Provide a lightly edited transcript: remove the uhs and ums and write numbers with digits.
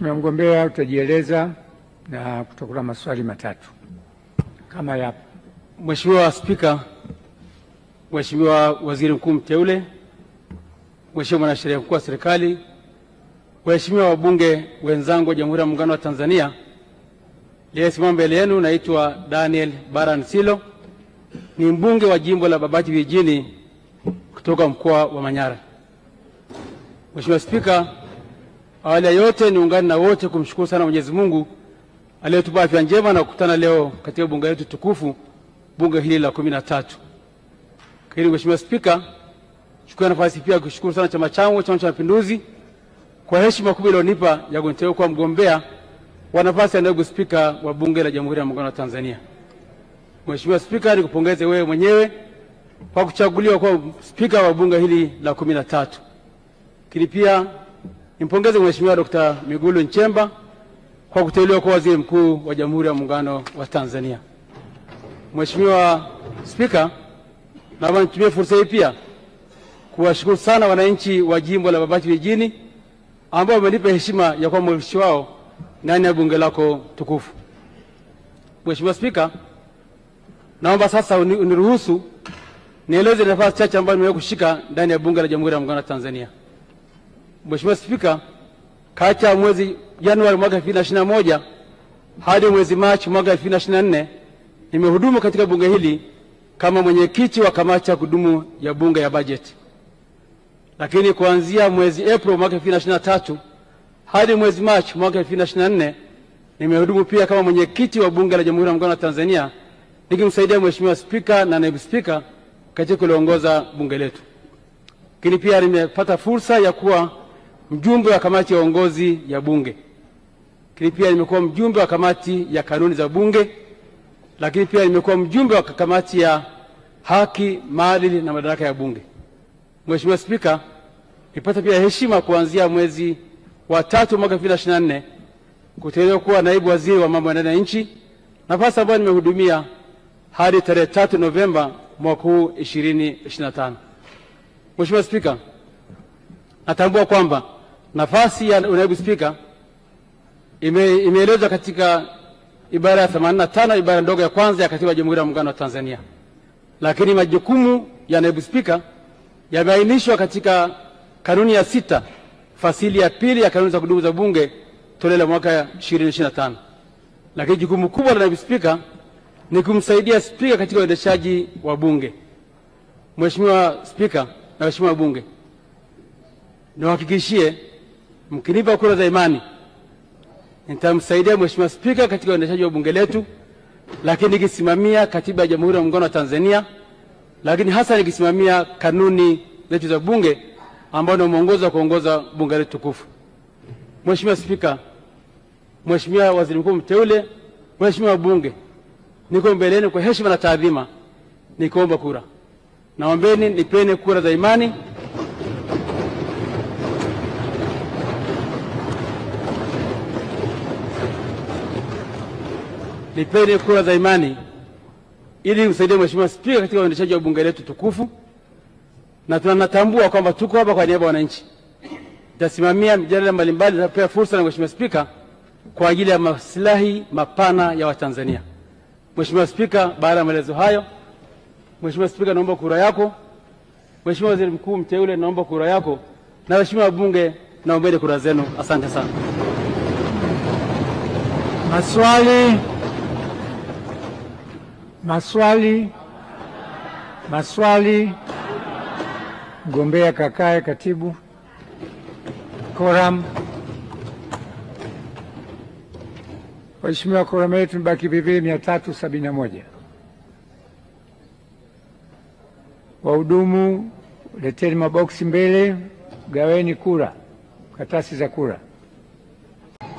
Mheshimiwa mgombea, utajieleza na kutakuwa na maswali matatu kama yapo. Mheshimiwa Spika, Mheshimiwa Waziri Mkuu mteule, Mheshimiwa Mwanasheria Mkuu wa Serikali, Waheshimiwa wabunge wenzangu wa Jamhuri ya Muungano wa Tanzania, niliyesimama mbele yenu naitwa Daniel Baran Silo, ni mbunge wa jimbo la Babati Vijijini kutoka mkoa wa Manyara. Mheshimiwa Spika, awali ya yote niungane na wote kumshukuru sana Mwenyezi Mungu aliyetupa afya njema na kukutana leo katika bunge letu tukufu, bunge hili la 13. Kwa Mheshimiwa Spika, chukua nafasi pia kushukuru sana chama changu, Chama cha Mapinduzi, kwa heshima kubwa iliyonipa ya kuniteua kuwa mgombea wa nafasi ya naibu spika wa bunge la Jamhuri ya Muungano wa Tanzania. Mheshimiwa Spika, nikupongeze wewe mwenyewe kwa kuchaguliwa kuwa spika wa bunge hili la 13. Lakini pia nimpongeze Mheshimiwa Dr. Mwigulu Nchemba kwa kuteuliwa kuwa waziri mkuu wa Jamhuri ya Muungano wa Tanzania. Mheshimiwa Spika, naomba nitumie fursa hii pia kuwashukuru sana wananchi wa jimbo la Babati Vijijini ambao wamenipa heshima ya kuwa mwakilishi wao ndani ya bunge lako tukufu. Mheshimiwa Spika, naomba sasa uniruhusu nieleze nafasi chache ambayo nimewahi kushika ndani ya bunge la Jamhuri ya Muungano wa Tanzania. Mheshimiwa Spika, kati ya mwezi Januari mwaka 2021 hadi mwezi Machi mwaka 2024 nimehudumu katika bunge hili kama mwenyekiti wa kamati ya kudumu ya bunge ya bajeti. Lakini kuanzia mwezi Aprili mwaka 2023 hadi mwezi Machi mwaka 2024 nimehudumu pia kama mwenyekiti wa bunge la Jamhuri ya Muungano wa Tanzania, nikimsaidia Mheshimiwa Spika na naibu spika katika kuliongoza bunge letu. Lakini pia nimepata fursa ya kuwa mjumbe wa kamati ya uongozi ya bunge. Lakini pia nimekuwa mjumbe wa kamati ya kanuni za bunge. Lakini pia nimekuwa mjumbe wa kamati ya haki, maadili na madaraka ya bunge. Mheshimiwa Spika, nipata pia heshima kuanzia mwezi wa 3 mwaka 2024 kuteuliwa kuwa naibu waziri wa mambo ya ndani ya nchi, nafasi ambayo nimehudumia hadi tarehe 3 Novemba mwaka huu 2025. Mheshimiwa Spika, natambua kwamba nafasi ya naibu spika imeelezwa katika ibara ya 85 ibara ndogo ya kwanza ya Katiba ya Jamhuri ya Muungano wa Tanzania. Lakini majukumu ya naibu spika yameainishwa katika kanuni ya 6 fasili ya 2 ya kanuni za kudumu za bunge toleo la mwaka 2025. Lakini jukumu kubwa la naibu spika ni kumsaidia spika katika uendeshaji wa bunge. Mheshimiwa Spika na Mheshimiwa bunge, niwahakikishie mkinipa kura za imani nitamsaidia Mheshimiwa Spika katika uendeshaji wa bunge letu, lakini nikisimamia Katiba ya Jamhuri ya Muungano wa Tanzania, lakini hasa nikisimamia kanuni zetu za bunge ambao ndio mwongozo wa kuongoza bunge letu tukufu. Mheshimiwa Spika, Mheshimiwa Waziri Mkuu mteule, Mheshimiwa bunge, niko mbele yenu kwa heshima na taadhima nikuomba kura. Naombeni nipeni kura za imani ili msaidie Mheshimiwa Spika katika uendeshaji wa bunge letu tukufu, na tunatambua kwamba tuko hapa kwa niaba ya wananchi. Nitasimamia mijadala mbalimbali na kupewa fursa na Mheshimiwa Spika kwa ajili ya maslahi mapana ya Watanzania. Mheshimiwa Spika, baada ya maelezo hayo, Mheshimiwa Spika, naomba kura yako. Mheshimiwa Waziri Mkuu mteule, naomba kura yako, na Mheshimiwa wabunge, naombeni kura zenu. Asante sana. Maswali. Mgombea kakae. Katibu. Quorum. Mheshimiwa, quorum yetu mbaki vivile 371. Wahudumu, leteni maboksi mbele, gaweni kura, karatasi za kura.